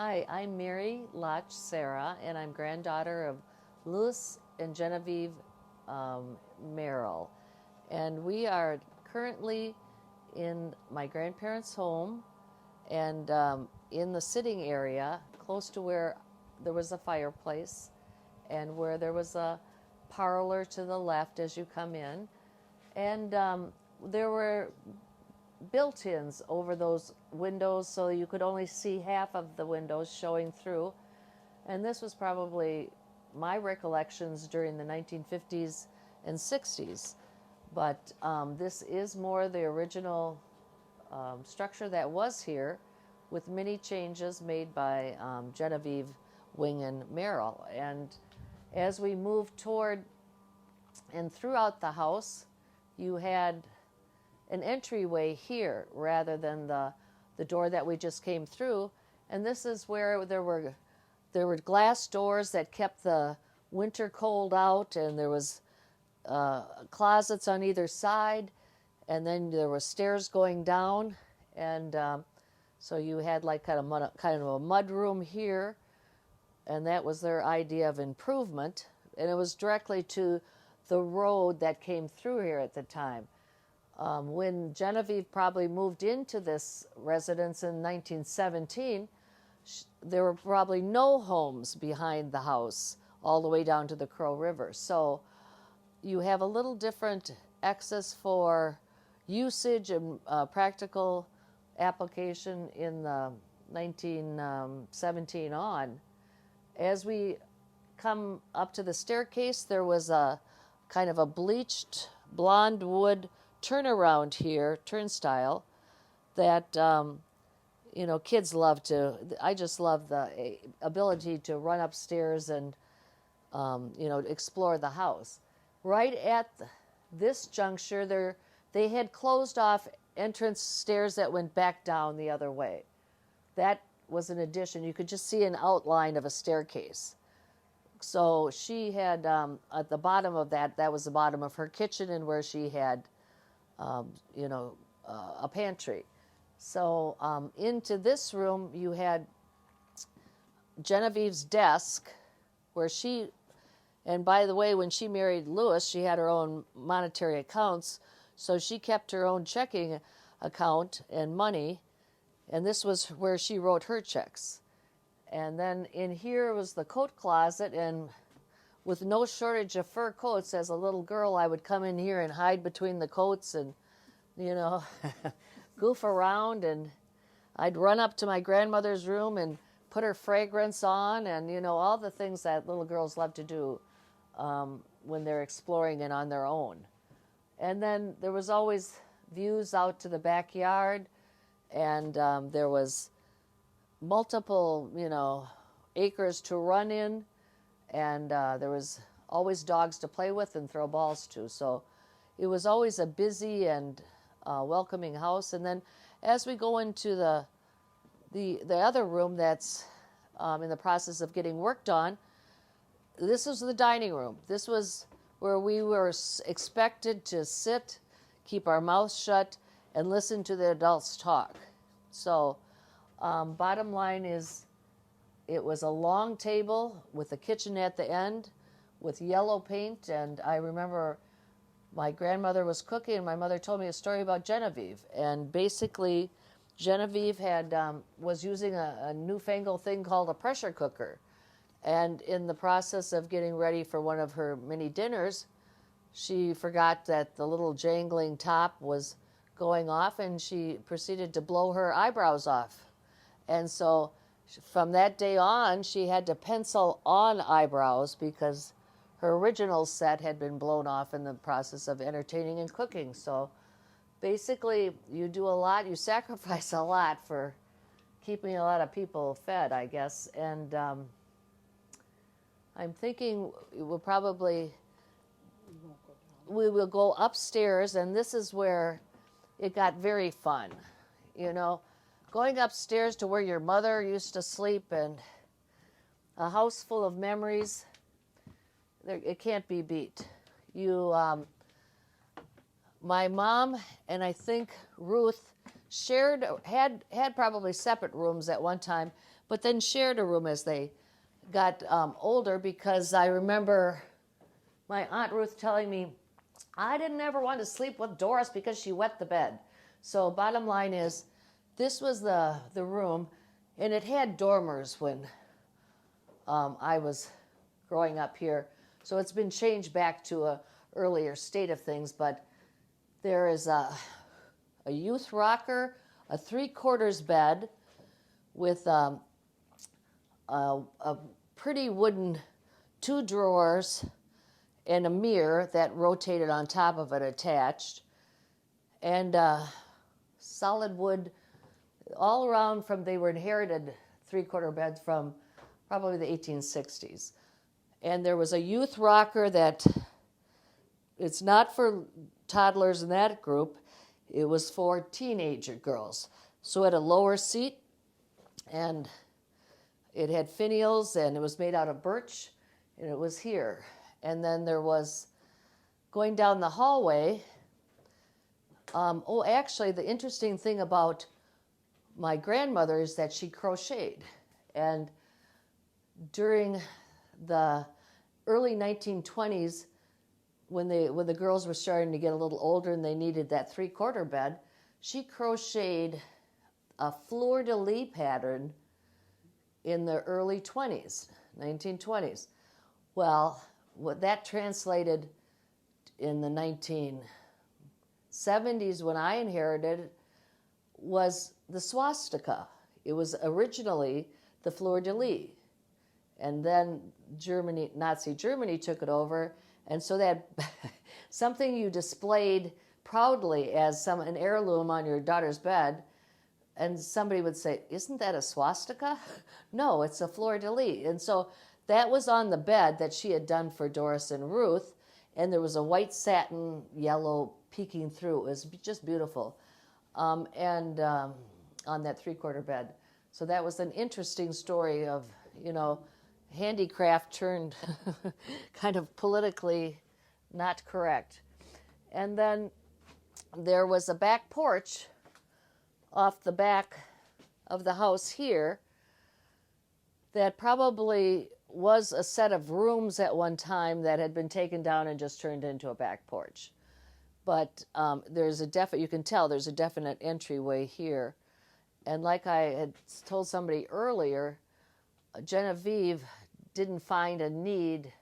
Hi, I'm Mary Laatsch Sara, and I'm granddaughter of Lewis and Genevieve Merrill. And we are currently in my grandparents' home and in the sitting area close to where there was a fireplace and where there was a parlor to the left as you come in. And there were built-ins over those windows so you could only see half of the windows showing through. And this was probably my recollections during the 1950s and 60s. But this is more the original structure that was here, with many changes made by Genevieve Wing Merrill. And as we moved toward and throughout the house, you had an entryway here rather than the door that we just came through. And this is where there were glass doors that kept the winter cold out, and there was closets on either side, and then there were stairs going down, and so you had like kind of a mud room here, and that was their idea of improvement, and it was directly to the road that came through here at the time. When Genevieve probably moved into this residence in 1917, there were probably no homes behind the house all the way down to the Crow River. So you have a little different access for usage and practical application in the 1917 on. As we come up to the staircase, there was a kind of a bleached blonde wood turnaround here, turnstile, that kids love to. I just love the ability to run upstairs and explore the house. Right at this juncture, they had closed off entrance stairs that went back down the other way. That was an addition. You could just see an outline of a staircase. So she had, at the bottom of that was the bottom of her kitchen, and where she had a pantry. So into this room, you had Genevieve's desk, where and by the way, when she married Lewis, she had her own monetary accounts, so she kept her own checking account and money, and this was where she wrote her checks. And then in here was the coat closet, and with no shortage of fur coats, as a little girl, I would come in here and hide between the coats and, goof around. And I'd run up to my grandmother's room and put her fragrance on, and, all the things that little girls love to do when they're exploring and on their own. And then there was always views out to the backyard, and there was multiple, acres to run in, and there was always dogs to play with and throw balls to. So it was always a busy and welcoming house. And then as we go into the other room that's in the process of getting worked on, this was the dining room. This was where we were expected to sit, keep our mouths shut, and listen to the adults talk. So bottom line is, it was a long table with a kitchen at the end with yellow paint, and I remember my grandmother was cooking, and my mother told me a story about Genevieve. And basically, Genevieve was using a newfangled thing called a pressure cooker. And in the process of getting ready for one of her many dinners, she forgot that the little jangling top was going off, and she proceeded to blow her eyebrows off. And so from that day on, she had to pencil on eyebrows because her original set had been blown off in the process of entertaining and cooking. So basically, you do a lot, you sacrifice a lot for keeping a lot of people fed, I guess. And I'm thinking we will go upstairs, and this is where it got very fun. Going upstairs to where your mother used to sleep, and a house full of memories. It can't be beat. My mom and I think Ruth had probably separate rooms at one time, but then shared a room as they got older, because I remember my Aunt Ruth telling me, I didn't ever want to sleep with Doris because she wet the bed. So bottom line is, this was the room, and it had dormers when I was growing up here. So it's been changed back to a earlier state of things, but there is a youth rocker, a 3/4 bed with a pretty wooden 2 drawers and a mirror that rotated on top of it attached, and solid wood all around. They were inherited 3/4 beds from probably the 1860s. And there was a youth rocker that, it's not for toddlers in that group, it was for teenager girls. So it had a lower seat, and it had finials, and it was made out of birch, and it was here. And then there was, going down the hallway, actually the interesting thing about my grandmother is that she crocheted. And during the early 1920s, when the girls were starting to get a little older and they needed that 3/4 bed, she crocheted a fleur-de-lis pattern in the early 1920s. Well, what that translated in the 1970s, when I inherited, was the swastika. It was originally the fleur-de-lis. And then Nazi Germany took it over, and so that something you displayed proudly as an heirloom on your daughter's bed, and somebody would say, "Isn't that a swastika?" No, it's a fleur-de-lis. And so that was on the bed that she had done for Doris and Ruth, and there was a white satin yellow peeking through. It was just beautiful, on that 3/4 bed. So that was an interesting story of, handicraft turned kind of politically not correct. And then there was a back porch off the back of the house here that probably was a set of rooms at one time that had been taken down and just turned into a back porch. But you can tell there's a definite entryway here. And like I had told somebody earlier, Genevieve didn't find a need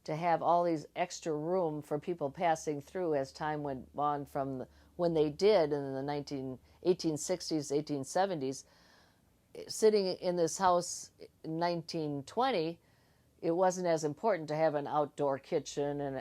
to have all these extra room for people passing through as time went on from when they did in the 1860s, 1870s. Sitting in this house in 1920, it wasn't as important to have an outdoor kitchen and,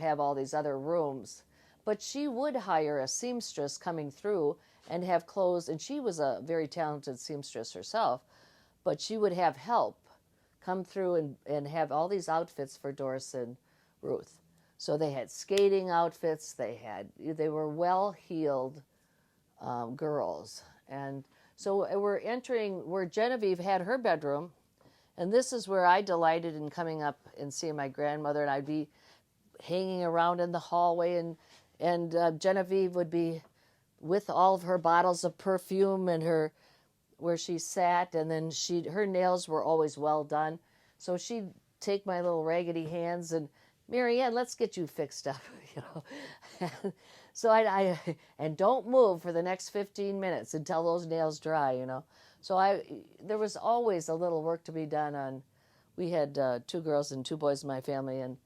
have all these other rooms. But she would hire a seamstress coming through and have clothes, and she was a very talented seamstress herself, but she would have help come through and have all these outfits for Doris and Ruth. So they had skating outfits, they were well-heeled girls. And so we're entering where Genevieve had her bedroom, and this is where I delighted in coming up and seeing my grandmother, and I'd be hanging around in the hallway, and Genevieve would be with all of her bottles of perfume and where she sat, and then her nails were always well done. So she'd take my little raggedy hands and, "Mary Ann, let's get you fixed up," So and don't move for the next 15 minutes until those nails dry, So there was always a little work to be done we had 2 girls and 2 boys in my family, and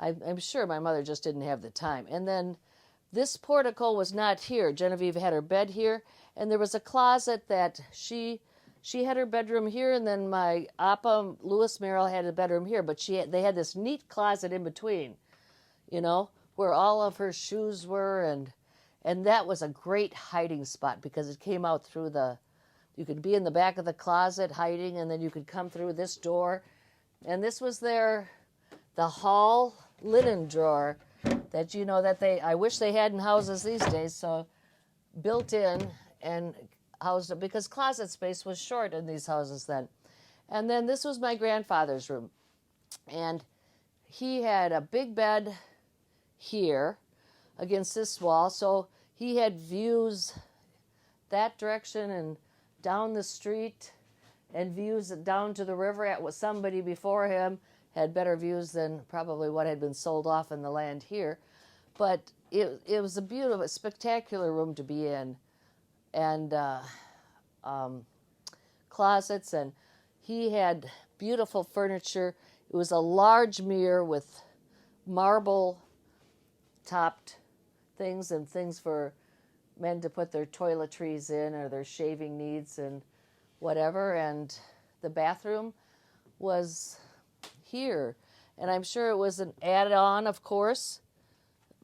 I'm sure my mother just didn't have the time. And then this portico was not here. Genevieve had her bed here, and there was a closet that she had her bedroom here, and then my Appa, Lewis Merrill, had a bedroom here, but they had this neat closet in between, where all of her shoes were, and that was a great hiding spot because it came out through you could be in the back of the closet hiding, and then you could come through this door, and this was the hall linen drawer that, I wish they had in houses these days, so built in and housed it, because closet space was short in these houses then. And then this was my grandfather's room, and he had a big bed here against this wall, so he had views that direction and down the street, and views down to the river. At what somebody before him had better views than probably what had been sold off in the land here. But it was a beautiful, spectacular room to be in, and closets, and he had beautiful furniture. It was a large mirror with marble topped things and things for men to put their toiletries in or their shaving needs and whatever. And the bathroom was here. And I'm sure it was an add-on, of course,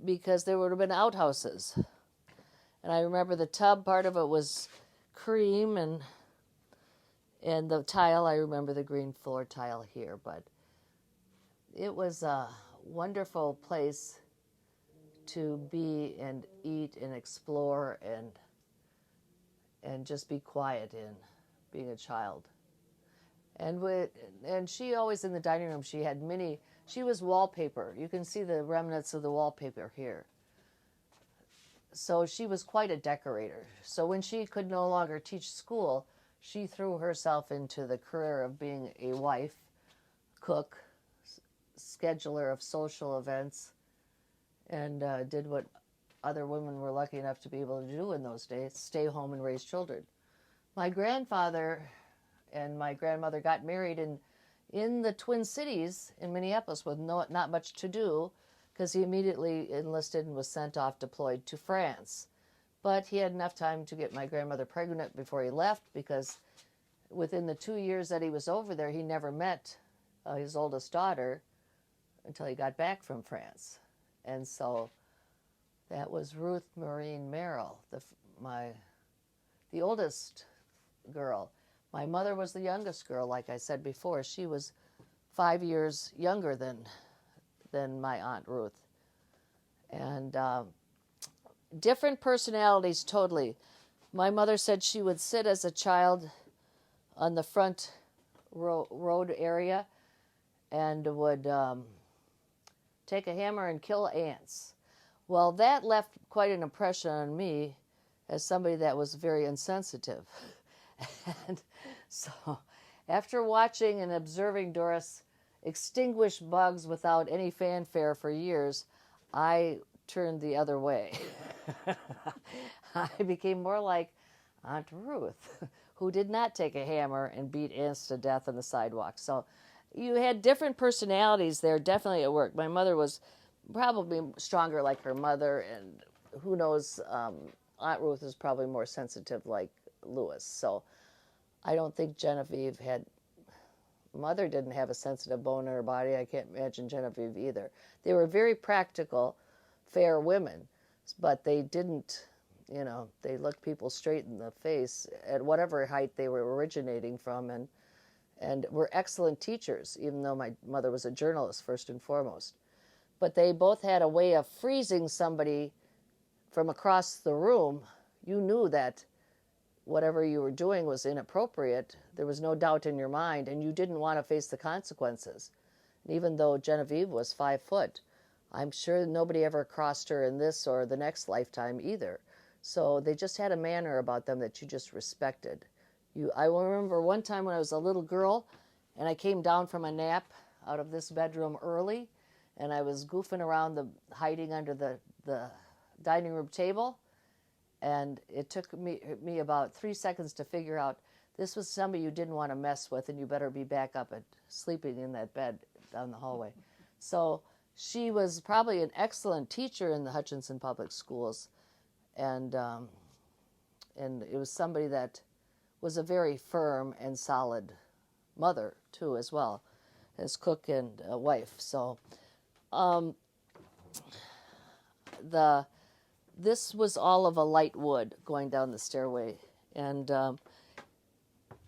because there would have been outhouses. And I remember the tub, part of it was cream, and the tile, I remember the green floor tile here. But it was a wonderful place to be and eat and explore and just be quiet in, being a child. And she always in the dining room, she was wallpaper. You can see the remnants of the wallpaper here. So she was quite a decorator. So when she could no longer teach school, she threw herself into the career of being a wife, cook, scheduler of social events, and did what other women were lucky enough to be able to do in those days, stay home and raise children. My grandfather and my grandmother got married in the Twin Cities in Minneapolis with not much to do, because he immediately enlisted and was sent off deployed to France. But he had enough time to get my grandmother pregnant before he left, because within the 2 years that he was over there, he never met his oldest daughter until he got back from France. And so that was Ruth Maureen Merrill, the oldest girl. My mother was the youngest girl, like I said before. She was 5 years younger than my Aunt Ruth. And different personalities totally. My mother said she would sit as a child on the front road area and would take a hammer and kill ants. Well, that left quite an impression on me as somebody that was very insensitive. And so after watching and observing Doris extinguish bugs without any fanfare for years, I turned the other way. I became more like Aunt Ruth, who did not take a hammer and beat ants to death on the sidewalk. So you had different personalities there, definitely at work. My mother was probably stronger like her mother, and who knows, Aunt Ruth is probably more sensitive like Lewis. So I don't think Mother didn't have a sensitive bone in her body. I can't imagine Genevieve either. They were very practical, fair women, but they didn't, they looked people straight in the face at whatever height they were originating from, and were excellent teachers, even though my mother was a journalist first and foremost. But they both had a way of freezing somebody from across the room. You knew that whatever you were doing was inappropriate. There was no doubt in your mind, and you didn't want to face the consequences. And even though Genevieve was 5 foot, I'm sure nobody ever crossed her in this or the next lifetime either. So they just had a manner about them that you just respected. I remember one time when I was a little girl, and I came down from a nap out of this bedroom early, and I was goofing around hiding under the dining room table, and it took me about 3 seconds to figure out this was somebody you didn't want to mess with, and you better be back up and sleeping in that bed down the hallway. So she was probably an excellent teacher in the Hutchinson Public Schools, and it was somebody that was a very firm and solid mother, too, as well, as cook and wife. So this was all of a light wood going down the stairway, and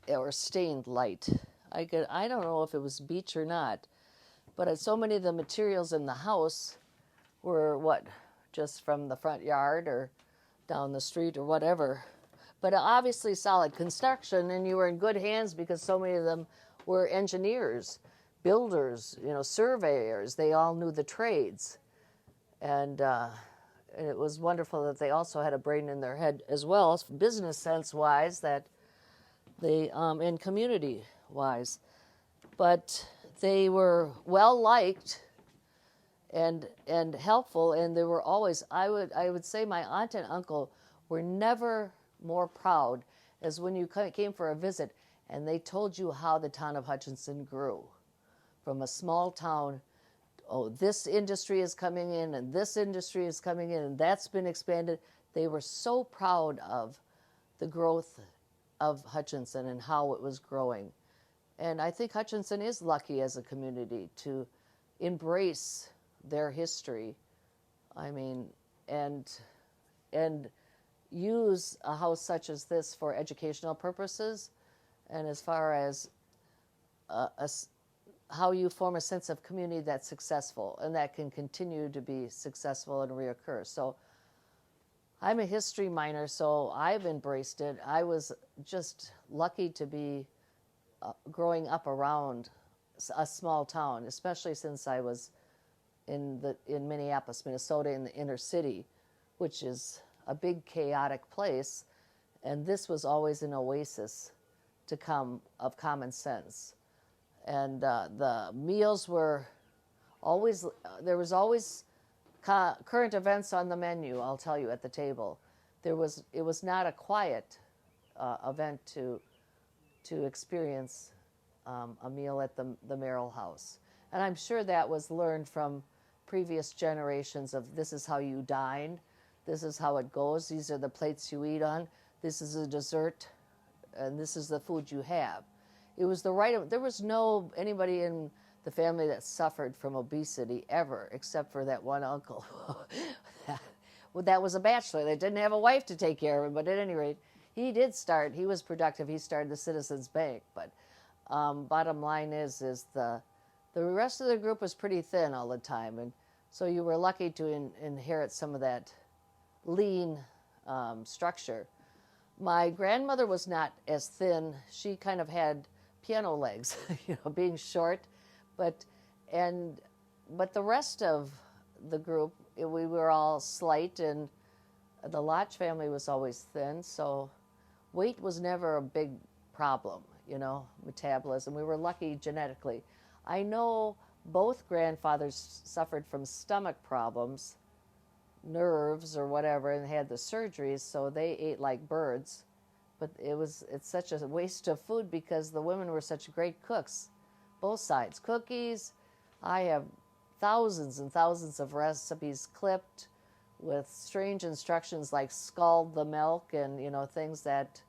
or stained light. I don't know if it was beach or not, but so many of the materials in the house were just from the front yard or down the street or whatever. But obviously solid construction, and you were in good hands because so many of them were engineers, builders, surveyors. They all knew the trades. And it was wonderful that they also had a brain in their head as well, business sense-wise, that They and community-wise, but they were well liked and helpful, and they were always. I would say my aunt and uncle were never more proud as when you came for a visit, and they told you how the town of Hutchinson grew from a small town. Oh, this industry is coming in, and this industry is coming in, and that's been expanded. They were so proud of the growth of Hutchinson and how it was growing. And I think Hutchinson is lucky as a community to embrace their history. I mean, and use a house such as this for educational purposes, and as far as how you form a sense of community that's successful and that can continue to be successful and reoccur. So I'm a history minor, so I've embraced it. I was just lucky to be growing up around a small town, especially since I was in Minneapolis, Minnesota, in the inner city, which is a big chaotic place, and this was always an oasis to come of common sense. And the meals were always, there was always current events on the menu, I'll tell you, at the table. It was not a quiet event to experience a meal at the Merrill house. And I'm sure that was learned from previous generations of this is how you dine, this is how it goes, these are the plates you eat on, this is a dessert, and this is the food you have. It was the right, there was no anybody in the family that suffered from obesity ever, except for that one uncle. Well, that was a bachelor. They didn't have a wife to take care of him, but at any rate, he was productive. He started the Citizens Bank. But bottom line is the rest of the group was pretty thin all the time. And so you were lucky to inherit some of that lean structure. My grandmother was not as thin. She kind of had piano legs, being short. But the rest of the group, we were all slight, and the Laatsch family was always thin, so weight was never a big problem, metabolism. We were lucky genetically. I know both grandfathers suffered from stomach problems, nerves or whatever, and had the surgeries, so they ate like birds. But it's such a waste of food because the women were such great cooks, both sides. Cookies, I have thousands and thousands of recipes clipped with strange instructions like scald the milk and, things that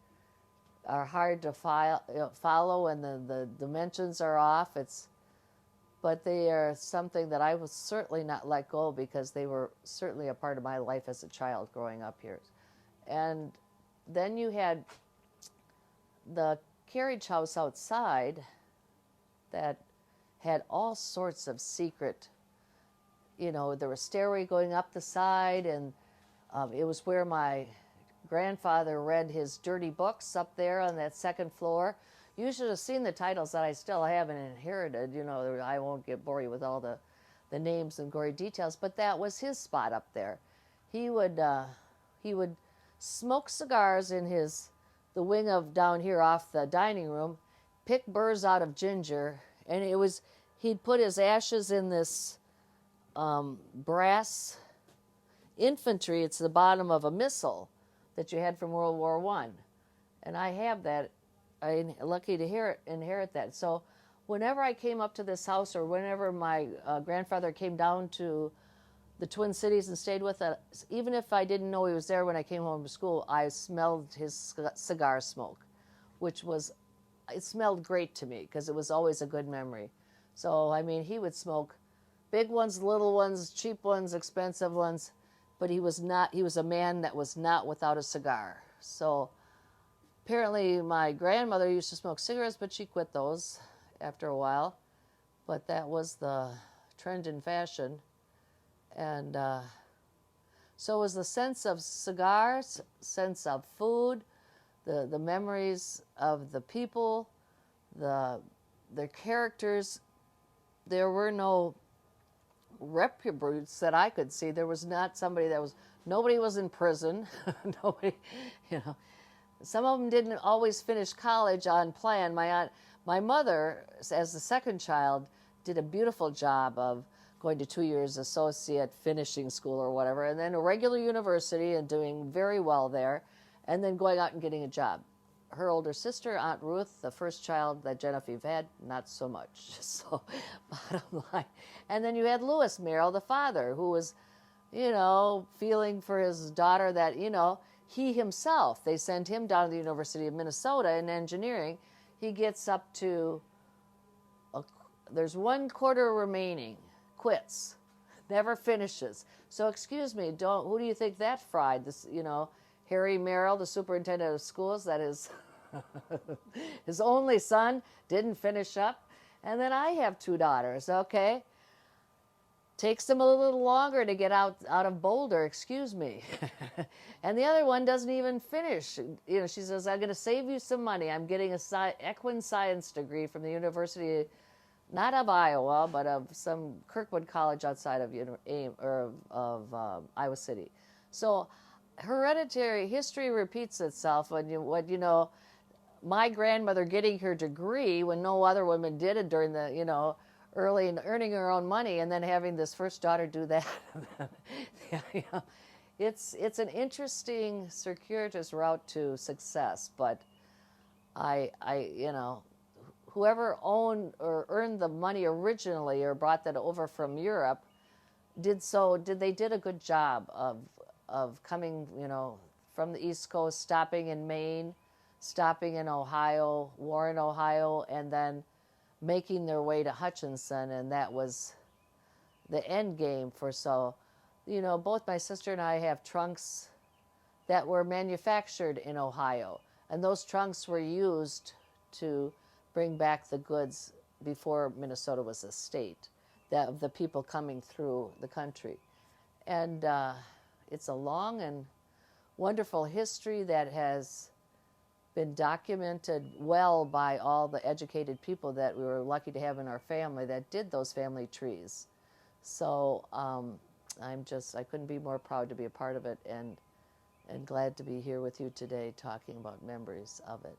are hard to follow, and the dimensions are off. But they are something that I will certainly not let go because they were certainly a part of my life as a child growing up here. And then you had the carriage house outside that had all sorts of secret, there was stairway going up the side, and it was where my grandfather read his dirty books up there on that second floor. You should have seen the titles that I still haven't inherited. I won't bore you with all the names and gory details, but that was his spot up there. He would smoke cigars in the wing of down here off the dining room, pick burrs out of ginger, and he'd put his ashes in this brass infantry. It's the bottom of a missile that you had from World War I. And I have that. I'm lucky to inherit that. So whenever I came up to this house, or whenever my grandfather came down to the Twin Cities and stayed with us, even if I didn't know he was there when I came home from school, I smelled his cigar smoke, it smelled great to me because it was always a good memory. So, he would smoke big ones, little ones, cheap ones, expensive ones, but he was a man that was not without a cigar. So apparently my grandmother used to smoke cigarettes, but she quit those after a while. But that was the trend in fashion. And so it was the sense of cigars, sense of food, the memories of the people, their characters. There were no reprobates that I could see. There was not nobody was in prison. Nobody, Some of them didn't always finish college on plan. My mother, as the second child, did a beautiful job of going to 2 years associate finishing school or whatever, and then a regular university and doing very well there, and then going out and getting a job. Her older sister, Aunt Ruth, the first child that Genevieve had, not so much. So, bottom line. And then you had Lewis Merrill, the father, who was, feeling for his daughter that, he himself, they sent him down to the University of Minnesota in engineering. He gets up to, there's 1/4 remaining, quits, never finishes. So excuse me, who do you think that fried? This, Harry Merrill, the superintendent of schools, that is his only son, didn't finish up. And then I have 2 daughters, okay? Takes them a little longer to get out of Boulder, excuse me. And the other one doesn't even finish. She says, I'm going to save you some money. I'm getting a equine science degree from the University, not of Iowa, but of some Kirkwood College outside of Iowa City. So hereditary history repeats itself. My grandmother getting her degree when no other women did it during the, early and earning her own money, and then having this first daughter do that. It's an interesting, circuitous route to success, but whoever owned or earned the money originally or brought that over from Europe did a good job of coming, from the East Coast, stopping in Maine, stopping in Ohio, Warren, Ohio, and then making their way to Hutchinson, and that was the end game for both my sister and I have trunks that were manufactured in Ohio, and those trunks were used to bring back the goods before Minnesota was a state, of the people coming through the country. And it's a long and wonderful history that has been documented well by all the educated people that we were lucky to have in our family that did those family trees. So I couldn't be more proud to be a part of it, and glad to be here with you today talking about memories of it.